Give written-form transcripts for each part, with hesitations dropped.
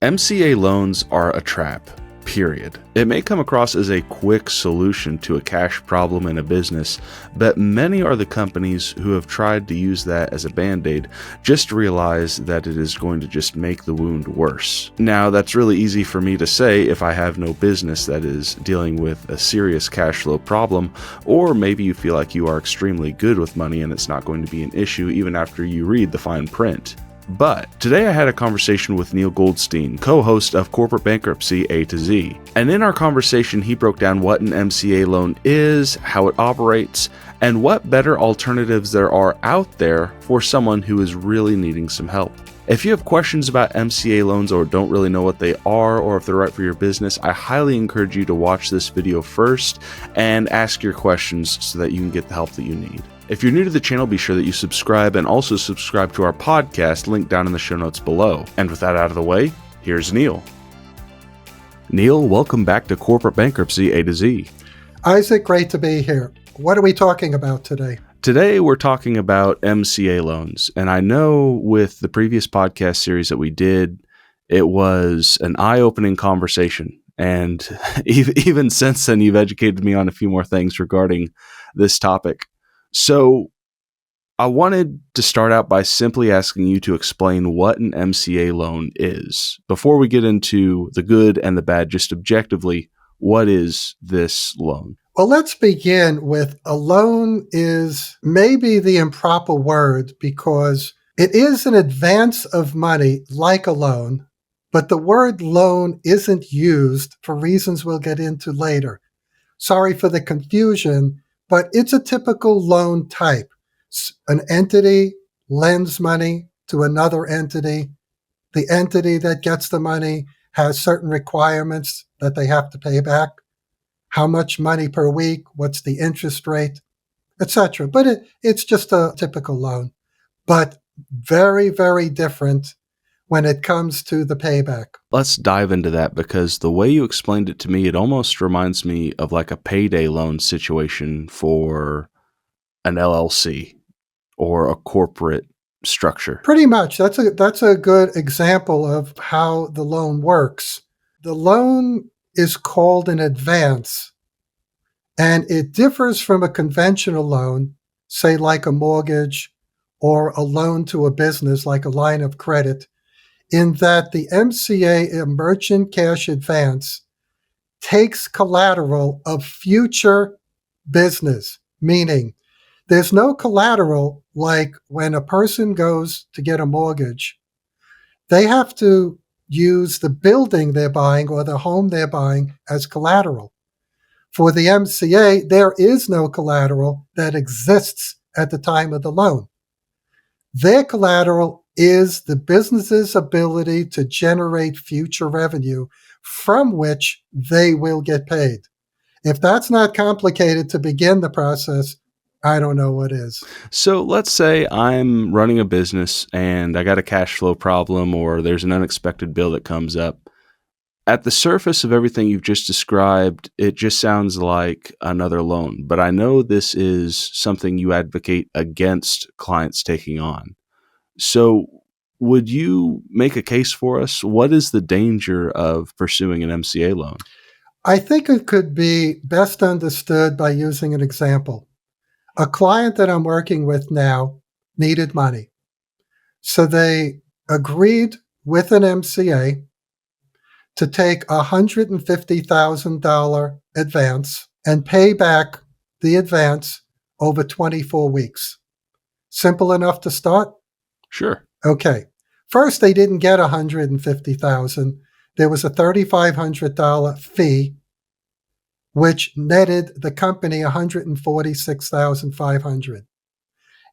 MCA loans are a trap, period. It may come across as a quick solution to a cash problem in a business, but many are the companies who have tried to use that as a band-aid just to realize that it is going to just make the wound worse. Now, that's really easy for me to say if I have no business that is dealing with a serious cash flow problem, or maybe you feel like you are extremely good with money and it's not going to be an issue even after you read the fine print. But today I had a conversation with Neil Goldstein, co-host of Corporate Bankruptcy A to Z. And in our conversation, he broke down what an MCA loan is, how it operates, and what better alternatives there are out there for someone who is really needing some help. If you have questions about MCA loans or don't really know what they are or if they're right for your business, I highly encourage you to watch this video first and ask your questions so that you can get the help that you need. If you're new to the channel, be sure that you subscribe and also subscribe to our podcast, linked down in the show notes below. And with that out of the way, here's Neil. Neil, welcome back to Corporate Bankruptcy A to Z. Isaac, great to be here. What are we talking about today? Today, we're talking about MCA loans. And I know with the previous podcast series that we did, it was an eye-opening conversation. And even since then, you've educated me on a few more things regarding this topic. So I wanted to start out by simply asking you to explain what an MCA loan is. Before we get into the good and the bad, just objectively, what is this loan? Well, let's begin with a loan is maybe the improper word because it is an advance of money like a loan, but the word loan isn't used for reasons we'll get into later. Sorry for the confusion, but it's a typical loan type. An entity lends money to another entity. The entity that gets the money has certain requirements that they have to pay back. How much money per week? What's the interest rate? Etc. But it's just a typical loan. But very, very different when it comes to the payback. Let's dive into that because the way you explained it to me, it almost reminds me of like a payday loan situation for an LLC or a corporate structure. Pretty much. That's a good example of how the loan works. The loan is called an advance, and it differs from a conventional loan, say like a mortgage or a loan to a business like a line of credit, in that the MCA, a merchant cash advance, takes collateral of future business, meaning there's no collateral like when a person goes to get a mortgage. They have to use the building they're buying or the home they're buying as collateral. For the MCA, there is no collateral that exists at the time of the loan. Their collateral is the business's ability to generate future revenue from which they will get paid. If that's not complicated to begin the process, I don't know what is. So let's say I'm running a business and I got a cash flow problem or there's an unexpected bill that comes up. At the surface of everything you've just described, it just sounds like another loan. But I know this is something you advocate against clients taking on. So would you make a case for us? What is the danger of pursuing an MCA loan? I think it could be best understood by using an example. A client that I'm working with now needed money. So they agreed with an MCA to take a $150,000 advance and pay back the advance over 24 weeks. Simple enough to start? Sure. Okay. First, they didn't get $150,000. There was a $3,500 fee, which netted the company $146,500.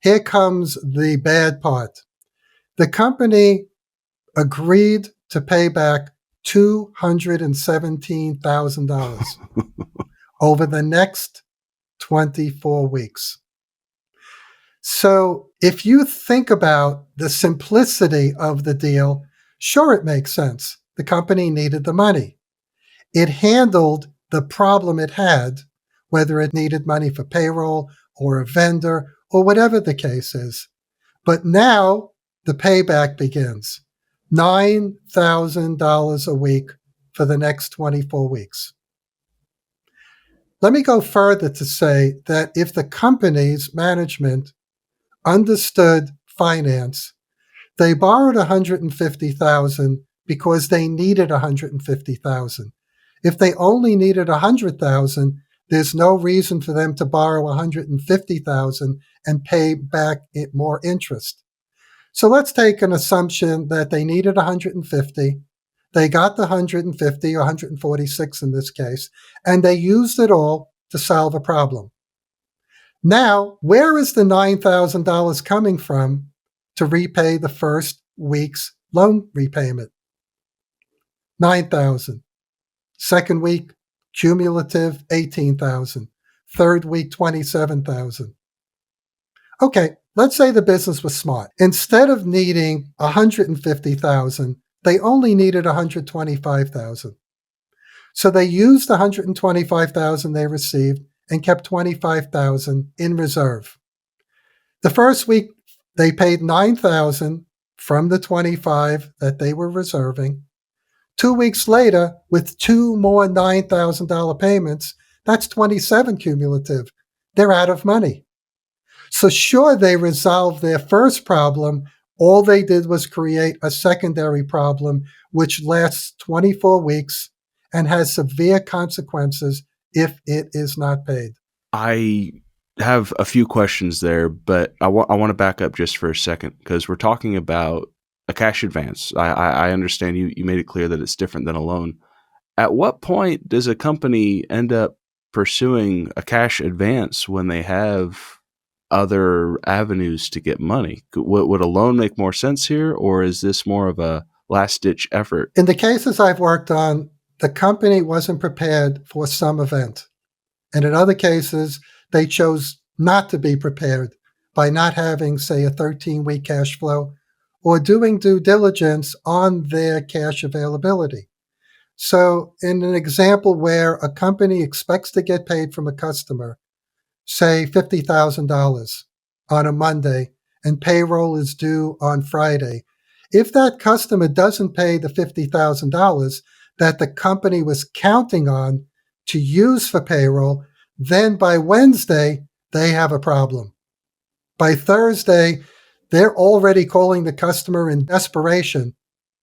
Here comes the bad part. The company agreed to pay back $217,000 over the next 24 weeks. So if you think about the simplicity of the deal, sure, it makes sense. The company needed the money. It handled the problem it had, whether it needed money for payroll or a vendor or whatever the case is. But now the payback begins. $9,000 a week for the next 24 weeks. Let me go further to say that if the company's management understood finance, they borrowed $150,000 because they needed $150,000. If they only needed $100,000, there's no reason for them to borrow $150,000 and pay back more interest. So let's take an assumption that they needed 150. They got the 150 or 146 in this case, and they used it all to solve a problem. Now, where is the $9,000 coming from to repay the first week's loan repayment? 9,000. Second week, cumulative 18,000. Third week, 27,000. Okay, let's say the business was smart. Instead of needing 150,000, they only needed 125,000. So they used the 125,000 they received and kept 25,000 in reserve. The first week, they paid 9,000 from the 25 that they were reserving. 2 weeks later, with 2 more $9,000 payments, that's 27 cumulative. They're out of money. So sure, they resolved their first problem. All they did was create a secondary problem, which lasts 24 weeks and has severe consequences if it is not paid. I have a few questions there, but I want to back up just for a second because we're talking about a cash advance. I understand you made it clear that it's different than a loan. At what point does a company end up pursuing a cash advance when they have other avenues to get money? Would a loan make more sense here, or is this more of a last-ditch effort? In the cases I've worked on, the company wasn't prepared for some event. And in other cases, they chose not to be prepared by not having, say, a 13-week cash flow or doing due diligence on their cash availability. So in an example where a company expects to get paid from a customer, say $50,000 on a Monday, and payroll is due on Friday, if that customer doesn't pay the $50,000 that the company was counting on to use for payroll, then by Wednesday, they have a problem. By Thursday, they're already calling the customer in desperation.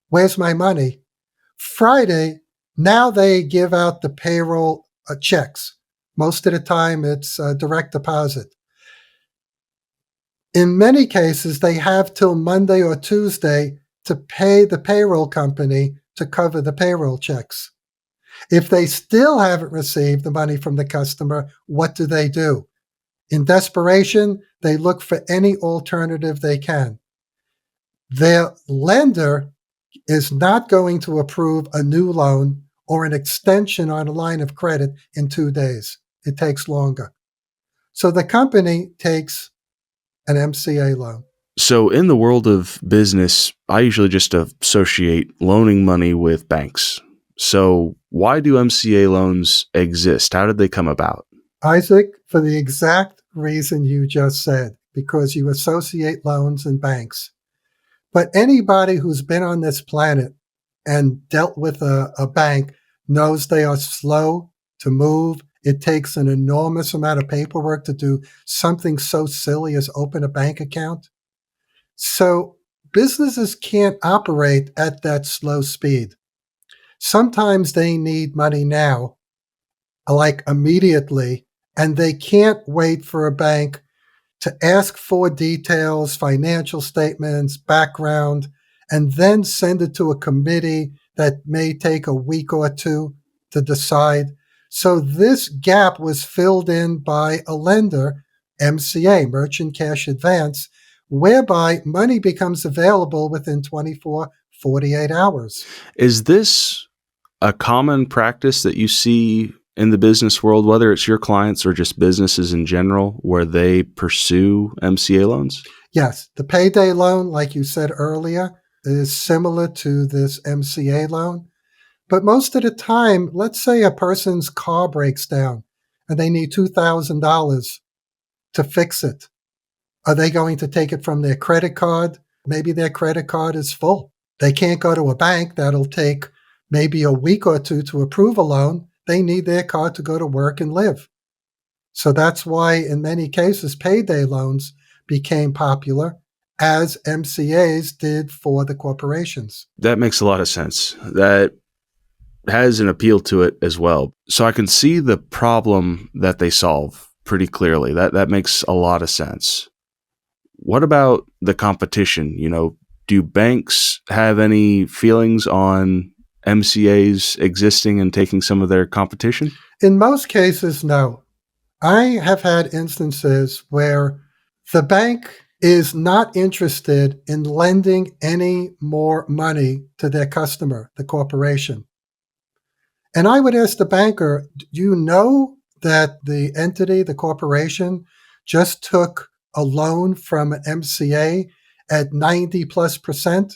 Where's my money? Friday, now they give out the payroll checks. Most of the time, it's a direct deposit. In many cases, they have till Monday or Tuesday to pay the payroll company to cover the payroll checks. If they still haven't received the money from the customer, what do? In desperation, they look for any alternative they can. Their lender is not going to approve a new loan or an extension on a line of credit in 2 days. It takes longer. So the company takes an MCA loan. So in the world of business, I usually just associate loaning money with banks. So why do MCA loans exist? How did they come about? Isaac, for the exact reason you just said, because you associate loans and banks. But anybody who's been on this planet and dealt with a bank knows they are slow to move. It takes an enormous amount of paperwork to do something so silly as open a bank account. So businesses can't operate at that slow speed. Sometimes they need money now, like immediately, and they can't wait for a bank to ask for details, financial statements, background, and then send it to a committee that may take a week or two to decide. So this gap was filled in by a lender, MCA, Merchant Cash Advance, whereby money becomes available within 24, 48 hours. Is this a common practice that you see in the business world, whether it's your clients or just businesses in general, where they pursue MCA loans? Yes. The payday loan, like you said earlier, is similar to this MCA loan. But most of the time, let's say a person's car breaks down and they need $2,000 to fix it. Are they going to take it from their credit card? Maybe their credit card is full. They can't go to a bank that'll take maybe a week or two to approve a loan. They need their car to go to work and live. So that's why, in many cases, payday loans became popular, as MCAs did for the corporations. That makes a lot of sense. That has an appeal to it as well. So I can see the problem that they solve pretty clearly. That makes a lot of sense. What about the competition? Do banks have any feelings on MCAs existing and taking some of their competition? In most cases, no. I have had instances where the bank is not interested in lending any more money to their customer, the corporation. And I would ask the banker, do you know that the entity, the corporation, just took a loan from an MCA at 90 plus percent?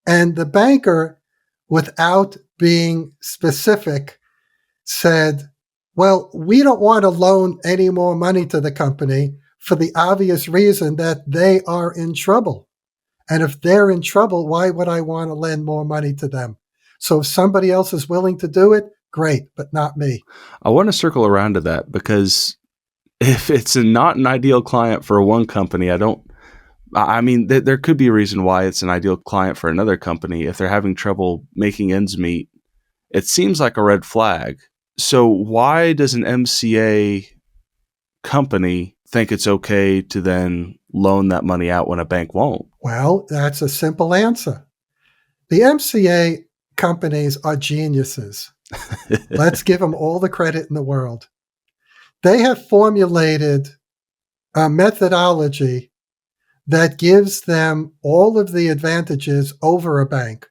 And the banker, without being specific, said, well, we don't want to loan any more money to the company for the obvious reason that they are in trouble. And if they're in trouble, why would I want to lend more money to them? So if somebody else is willing to do it, great, but not me. I want to circle around to that because if it's not an ideal client for one company, there could be a reason why it's an ideal client for another company. If they're having trouble making ends meet, it seems like a red flag. So why does an MCA company think it's okay to then loan that money out when a bank won't? Well, that's a simple answer. The MCA companies are geniuses. Let's give them all the credit in the world. They have formulated a methodology that gives them all of the advantages over a bank.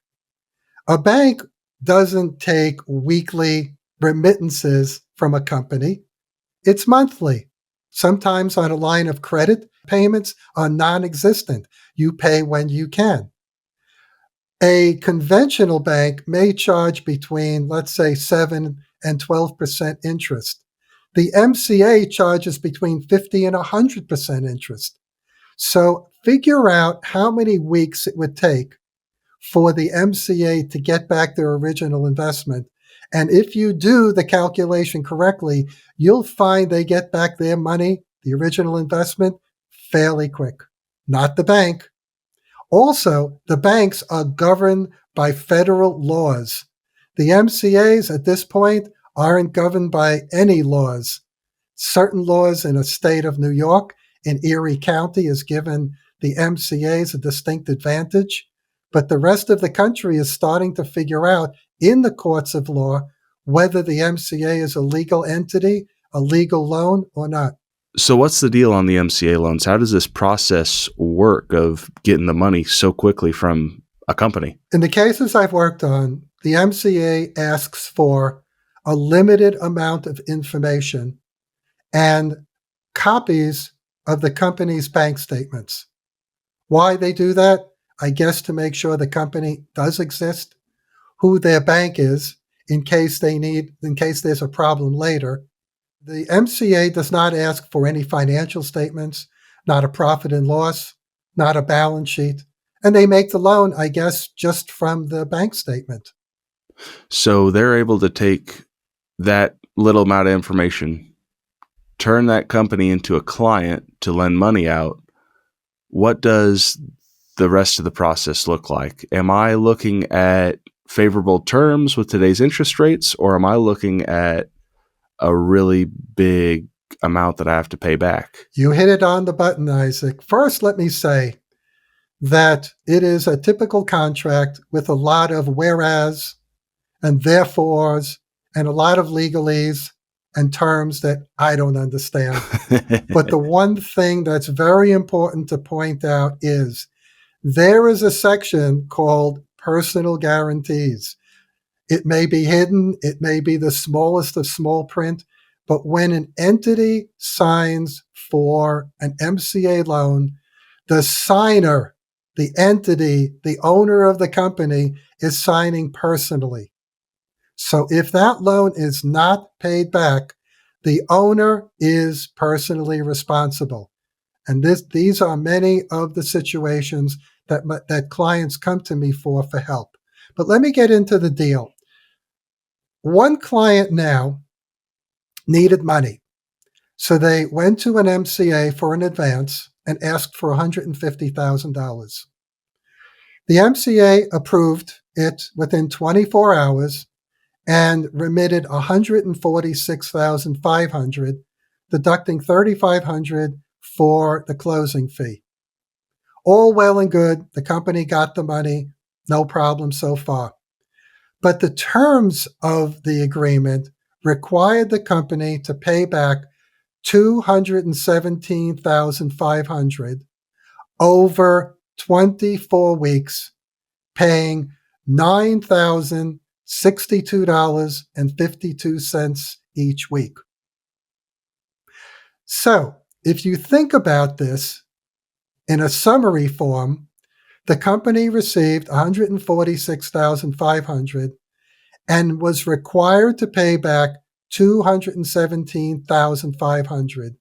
A bank doesn't take weekly remittances from a company. It's monthly. Sometimes on a line of credit, payments are non-existent. You pay when you can. A conventional bank may charge between, let's say, 7 and 12% interest. The MCA charges between 50 and 100% interest. So figure out how many weeks it would take for the MCA to get back their original investment. And if you do the calculation correctly, you'll find they get back their money, the original investment, fairly quick. Not the bank. Also, the banks are governed by federal laws. The MCAs at this point aren't governed by any laws. Certain laws in a state of New York, in Erie County, has given the MCAs a distinct advantage. But the rest of the country is starting to figure out in the courts of law whether the MCA is a legal entity, a legal loan, or not. So what's the deal on the MCA loans? How does this process work of getting the money so quickly from a company? In the cases I've worked on, the MCA asks for a limited amount of information and copies of the company's bank statements. Why they do that? I guess to make sure the company does exist, who their bank is in case there's a problem later. The MCA does not ask for any financial statements, not a profit and loss, not a balance sheet. And they make the loan, I guess, just from the bank statement. So they're able to take that little amount of information, turn that company into a client to lend money out. What does the rest of the process look like? Am I looking at favorable terms with today's interest rates, or am I looking at a really big amount that I have to pay back? You hit it on the button, Isaac. First, let me say that it is a typical contract with a lot of whereas and therefores and a lot of legalese and terms that I don't understand. But the one thing that's very important to point out is there is a section called personal guarantees. It may be hidden. It may be the smallest of small print. But when an entity signs for an MCA loan, the signer, the entity, the owner of the company is signing personally. So if that loan is not paid back, the owner is personally responsible. And these are many of the situations that clients come to me for help. But let me get into the deal. One client now needed money. So they went to an MCA for an advance and asked for $150,000. The MCA approved it within 24 hours and remitted $146,500, deducting $3,500 for the closing fee. All well and good. The company got the money. No problem so far. But the terms of the agreement required the company to pay back $217,500 over 24 weeks, paying $9,062.52 each week. So, if you think about this in a summary form, the company received $146,500 and was required to pay back $217,500.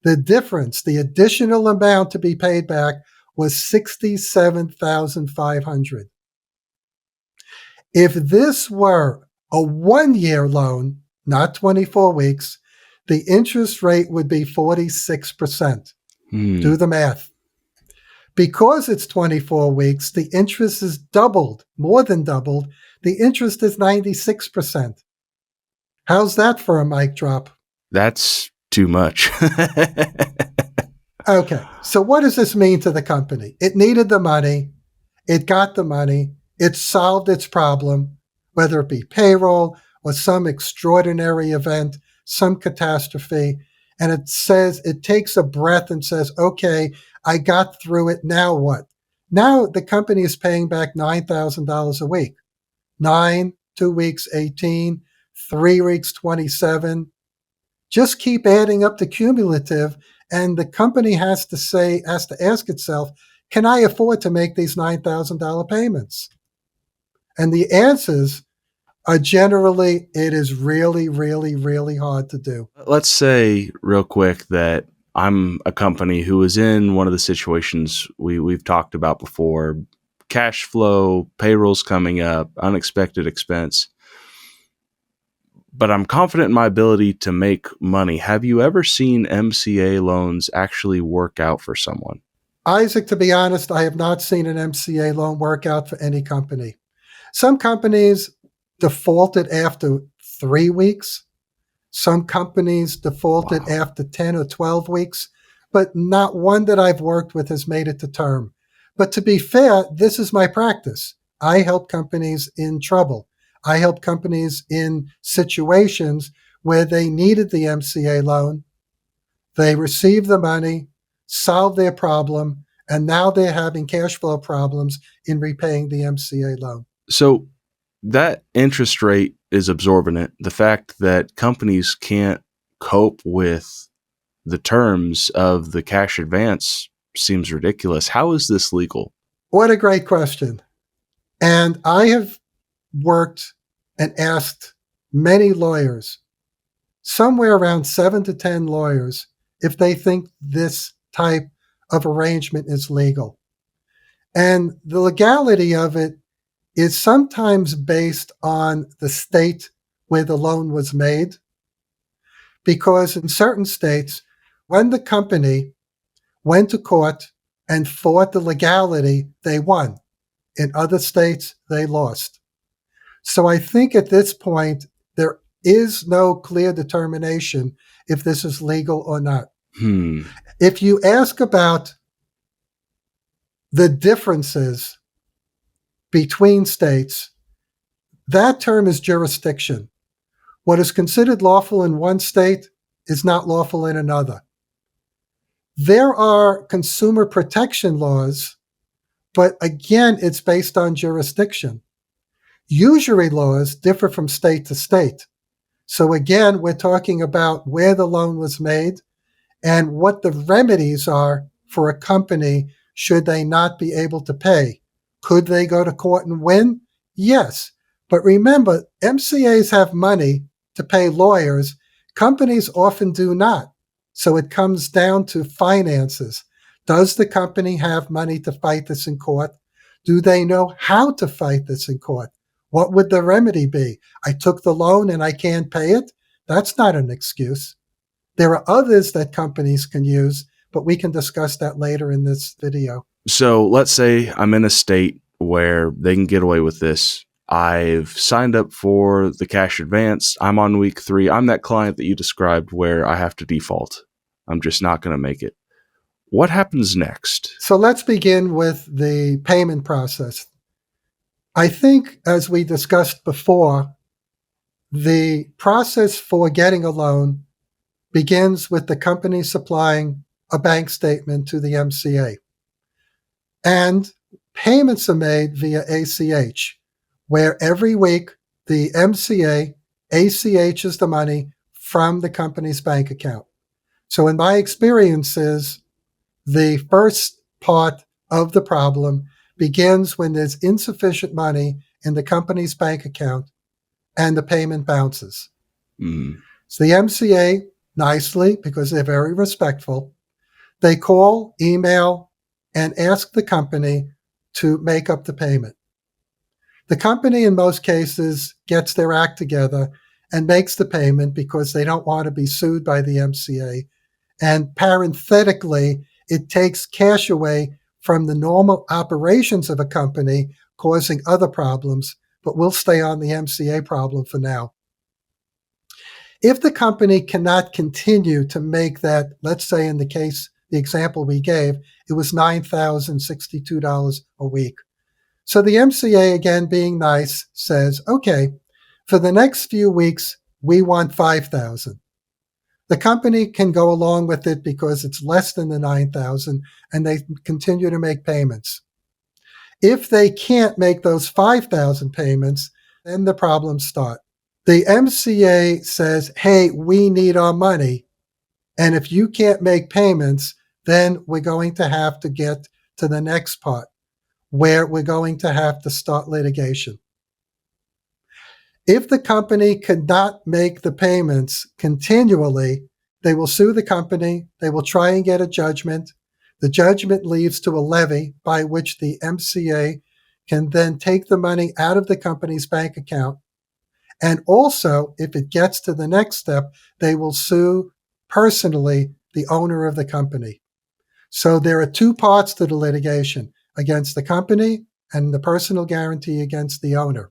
The difference, the additional amount to be paid back, was $67,500. If this were a 1-year loan, not 24 weeks, the interest rate would be 46%. Do the math. Because it's 24 weeks, the interest is doubled, more than doubled. The interest is 96%. How's that for a mic drop? That's too much. Okay, so what does this mean to the company? It needed the money. It got the money. It solved its problem, whether it be payroll or some extraordinary event, some catastrophe. And it takes a breath and says, okay, I got through it. Now what? Now the company is paying back $9,000 a week. 9, 2 weeks, 18, 3 weeks, 27. Just keep adding up the cumulative. And the company has to ask itself, can I afford to make these $9,000 payments? And the answers are generally, it is really, really, really hard to do. Let's say real quick that I'm a company who is in one of the situations we've talked about before. Cash flow, payrolls coming up, unexpected expense. But I'm confident in my ability to make money. Have you ever seen MCA loans actually work out for someone? Isaac, to be honest, I have not seen an MCA loan work out for any company. Some companies defaulted after 3 weeks. Some companies defaulted after 10 or 12 weeks, but not one that I've worked with has made it to term. But to be fair, this is my practice. I help companies in trouble. I help companies in situations where they needed the MCA loan. They received the money, solved their problem, and now they're having cash flow problems in repaying the MCA loan. So that interest rate is absorbent. The fact that companies can't cope with the terms of the cash advance seems ridiculous. How is this legal? What a great question. And I have worked and asked many lawyers, somewhere around 7 to 10 lawyers, if they think this type of arrangement is legal. And the legality of it is sometimes based on the state where the loan was made. Because in certain states, when the company went to court and fought the legality, they won. In other states, they lost. So I think at this point, there is no clear determination if this is legal or not. If you ask about the differences between states, that term is jurisdiction. What is considered lawful in one state is not lawful in another. There are consumer protection laws, but again, it's based on jurisdiction. Usury laws differ from state to state. So again, we're talking about where the loan was made and what the remedies are for a company should they not be able to pay. Could they go to court and win? Yes. But remember, MCAs have money to pay lawyers. Companies often do not. So it comes down to finances. Does the company have money to fight this in court? Do they know how to fight this in court? What would the remedy be? I took the loan and I can't pay it? That's not an excuse. There are others that companies can use, but we can discuss that later in this video. So let's say I'm in a state where they can get away with this. I've signed up for the cash advance. I'm on week 3. I'm that client that you described where I have to default. I'm just not going to make it. What happens next? So let's begin with the payment process. I think, as we discussed before, the process for getting a loan begins with the company supplying a bank statement to the MCA. And payments are made via ACH, where every week the MCA ACHs the money from the company's bank account. So in my experiences, the first part of the problem begins when there's insufficient money in the company's bank account and the payment bounces. So the MCA, nicely, because they're very respectful, they call, email, and ask the company to make up the payment. The company, in most cases, gets their act together and makes the payment because they don't want to be sued by the MCA. And parenthetically, it takes cash away from the normal operations of a company, causing other problems, but we'll stay on the MCA problem for now. If the company cannot continue to make that, let's say in the case, the example we gave, it was $9,062 a week. So the MCA, again being nice, says, okay, for the next few weeks, we want $5,000. The company can go along with it because it's less than the $9,000 and they continue to make payments. If they can't make those $5,000 payments, then the problems start. The MCA says, hey, we need our money. And if you can't make payments, then we're going to have to get to the next part, where we're going to have to start litigation. If the company could not make the payments continually, they will sue the company. They will try and get a judgment. The judgment leads to a levy by which the MCA can then take the money out of the company's bank account. And also, if it gets to the next step, they will sue personally the owner of the company. So there are 2 parts to the litigation: against the company and the personal guarantee against the owner.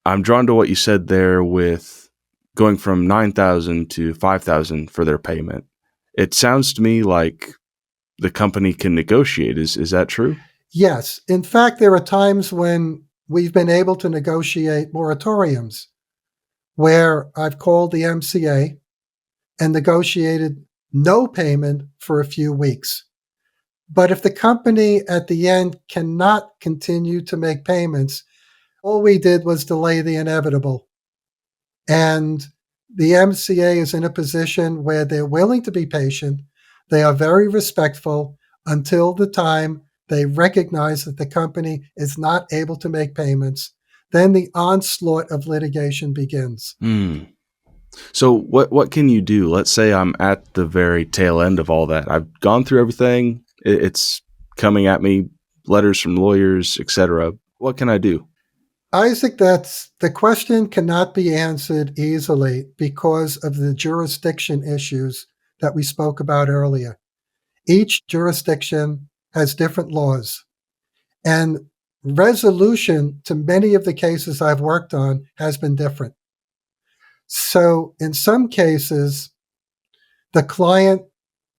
I'm drawn to what you said there with going from $9,000 to $5,000 for their payment. It sounds to me like the company can negotiate. Is that true? Yes. In fact, there are times when we've been able to negotiate moratoriums where I've called the MCA and negotiated no payment for a few weeks. But if the company at the end cannot continue to make payments, all we did was delay the inevitable. And the MCA is in a position where they're willing to be patient. They are very respectful until the time they recognize that the company is not able to make payments. Then the onslaught of litigation begins. So what can you do? Let's say I'm at the very tail end of all that. I've gone through everything. It's coming at me, letters from lawyers, etc. What can I do? Isaac, the question cannot be answered easily because of the jurisdiction issues that we spoke about earlier. Each jurisdiction has different laws, and resolution to many of the cases I've worked on has been different. So in some cases, the client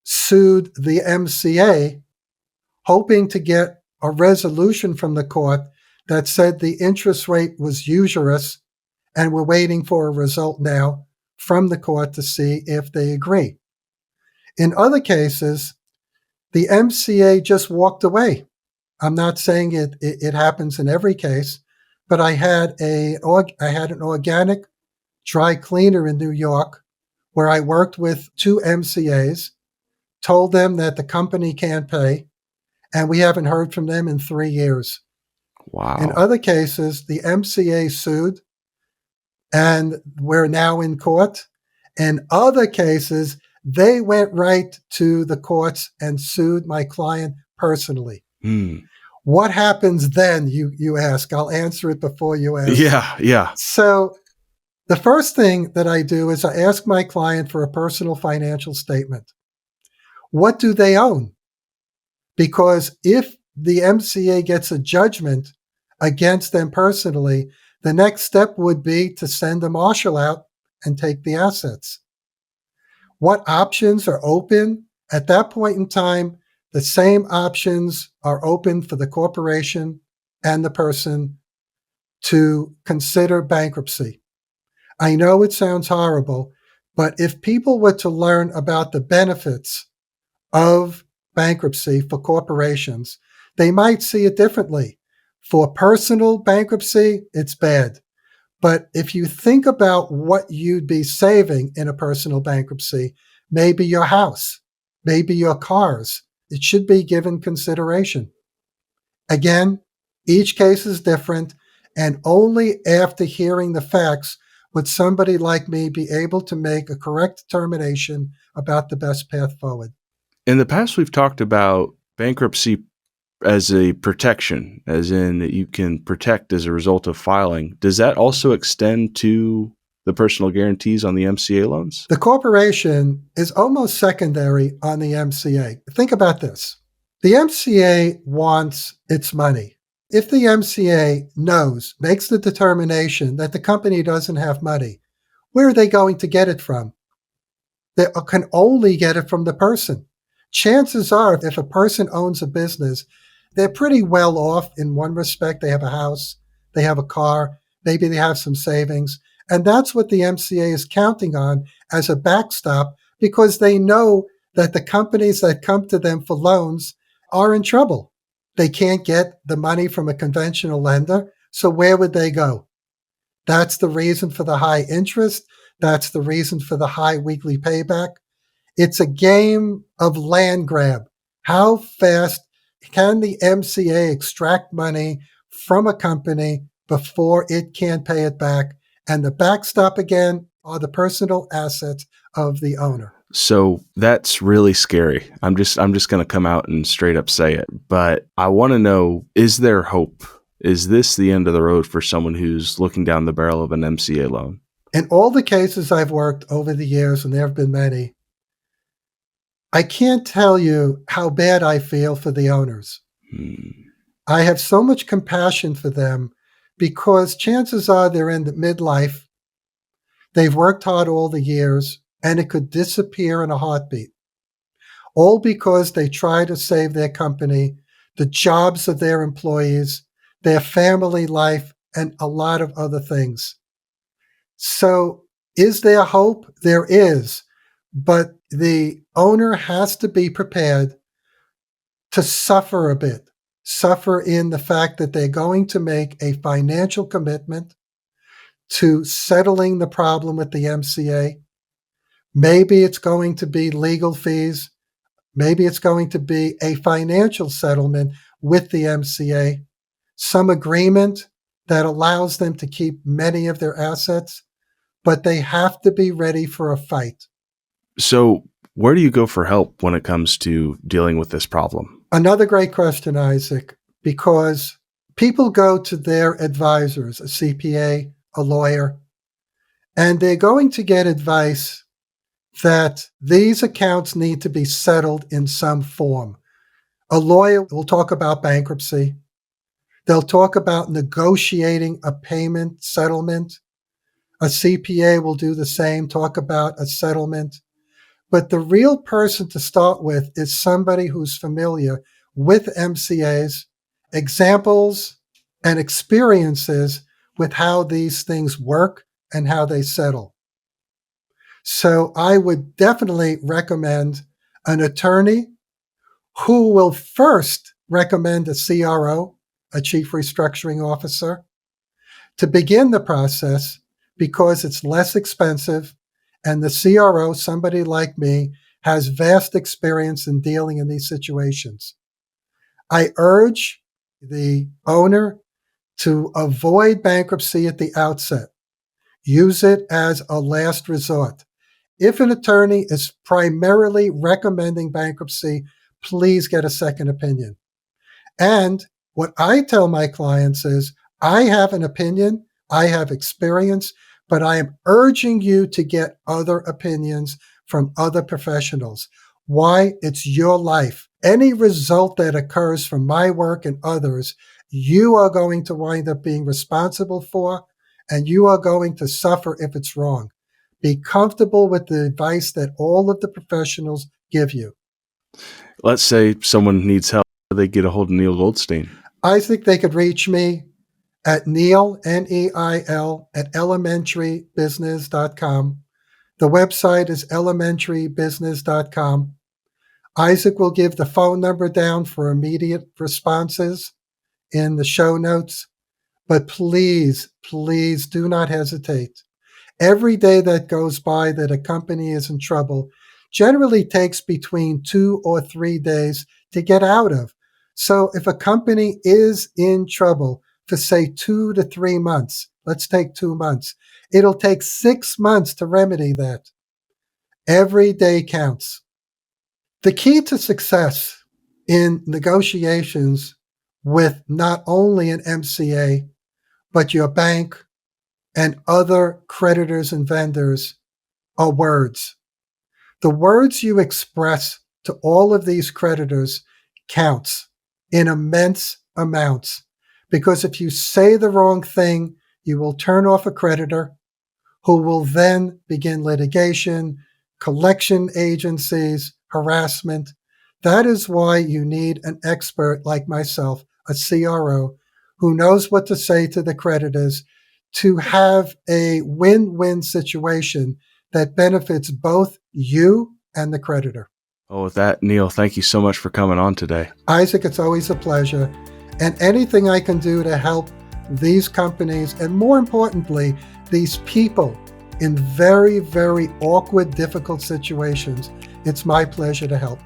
sued the MCA hoping to get a resolution from the court that said the interest rate was usurious, and we're waiting for a result now from the court to see if they agree. In other cases, the MCA just walked away. I'm not saying it happens in every case, but I had an organic dry cleaner in New York where I worked with 2 MCAs, told them that the company can't pay, and we haven't heard from them in 3 years. Wow. In other cases, the MCA sued, and we're now in court. In other cases, They went right to the courts and sued my client personally. Hmm. What happens then, you ask? I'll answer it before you ask. Yeah, yeah. So the first thing that I do is I ask my client for a personal financial statement. What do they own? Because if the MCA gets a judgment against them personally, the next step would be to send a marshal out and take the assets. What options are open? At that point in time, the same options are open for the corporation and the person to consider bankruptcy. I know it sounds horrible, but if people were to learn about the benefits of bankruptcy for corporations, they might see it differently. For personal bankruptcy, it's bad. But if you think about what you'd be saving in a personal bankruptcy, maybe your house, maybe your cars, it should be given consideration. Again, each case is different, and only after hearing the facts would somebody like me be able to make a correct determination about the best path forward. In the past, we've talked about bankruptcy as a protection, as in that you can protect as a result of filing. Does that also extend to the personal guarantees on the MCA loans? The corporation is almost secondary on the MCA. Think about this. The MCA wants its money. If the MCA makes the determination that the company doesn't have money, where are they going to get it from? They can only get it from the person. Chances are, if a person owns a business, they're pretty well off in one respect. They have a house, they have a car, maybe they have some savings. And that's what the MCA is counting on as a backstop because they know that the companies that come to them for loans are in trouble. They can't get the money from a conventional lender. So where would they go? That's the reason for the high interest. That's the reason for the high weekly payback. It's a game of land grab. How fast can the MCA extract money from a company before it can't pay it back? And the backstop again are the personal assets of the owner. So that's really scary. I'm just going to come out and straight up say it. But I want to know, is there hope? Is this the end of the road for someone who's looking down the barrel of an MCA loan? In all the cases I've worked over the years, and there have been many, I can't tell you how bad I feel for the owners. I have so much compassion for them because chances are they're in the midlife. They've worked hard all the years, and it could disappear in a heartbeat. All because they try to save their company, the jobs of their employees, their family life, and a lot of other things. So, is there hope? There is. But the owner has to be prepared to suffer a bit, suffer in the fact that they're going to make a financial commitment to settling the problem with the MCA. Maybe it's going to be legal fees. Maybe it's going to be a financial settlement with the MCA, some agreement that allows them to keep many of their assets, but they have to be ready for a fight. So where do you go for help when it comes to dealing with this problem? Another great question, Isaac, because people go to their advisors, a CPA, a lawyer, and they're going to get advice that these accounts need to be settled in some form. A lawyer will talk about bankruptcy. They'll talk about negotiating a payment settlement. A CPA will do the same, talk about a settlement. But the real person to start with is somebody who's familiar with MCAs, examples, and experiences with how these things work and how they settle. So I would definitely recommend an attorney who will first recommend a CRO, a chief restructuring officer, to begin the process because it's less expensive and the CRO, somebody like me, has vast experience in dealing in these situations. I urge the owner to avoid bankruptcy at the outset. Use it as a last resort. If an attorney is primarily recommending bankruptcy, please get a second opinion. And what I tell my clients is, I have an opinion, I have experience, but I am urging you to get other opinions from other professionals. Why? It's your life. Any result that occurs from my work and others, you are going to wind up being responsible for, and you are going to suffer if it's wrong. Be comfortable with the advice that all of the professionals give you. Let's say someone needs help. How do they get a hold of Neil Goldstein? I think they could reach me at Neil, Neil, at elementarybusiness.com. The website is elementarybusiness.com. Isaac will give the phone number down for immediate responses in the show notes. But please, please do not hesitate. Every day that goes by that a company is in trouble generally takes between 2 or 3 days to get out of. So if a company is in trouble for, say, 2 to 3 months, let's take 2 months, it'll take 6 months to remedy that. Every day counts. The key to success in negotiations with not only an MCA, but your bank and other creditors and vendors are words. The words you express to all of these creditors counts in immense amounts, because if you say the wrong thing, you will turn off a creditor who will then begin litigation, collection agencies, harassment. That is why you need an expert like myself, a CRO, who knows what to say to the creditors to have a win-win situation that benefits both you and the creditor. Oh, with that, Neil, thank you so much for coming on today. Isaac, it's always a pleasure. And anything I can do to help these companies, and more importantly, these people in very, very awkward, difficult situations, it's my pleasure to help.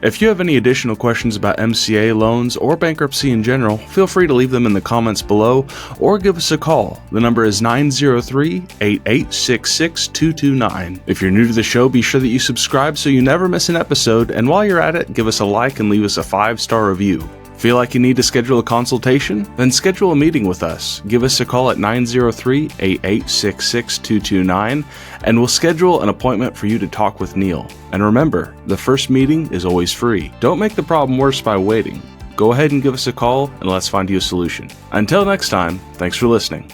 If you have any additional questions about MCA loans or bankruptcy in general, feel free to leave them in the comments below or give us a call. The number is 903-8866-229. If you're new to the show, be sure that you subscribe so you never miss an episode, and while you're at it, give us a like and leave us a 5-star review. Feel like you need to schedule a consultation? Then schedule a meeting with us. Give us a call at 903-8866-229, and we'll schedule an appointment for you to talk with Neil. And remember, the first meeting is always free. Don't make the problem worse by waiting. Go ahead and give us a call, and let's find you a solution. Until next time, thanks for listening.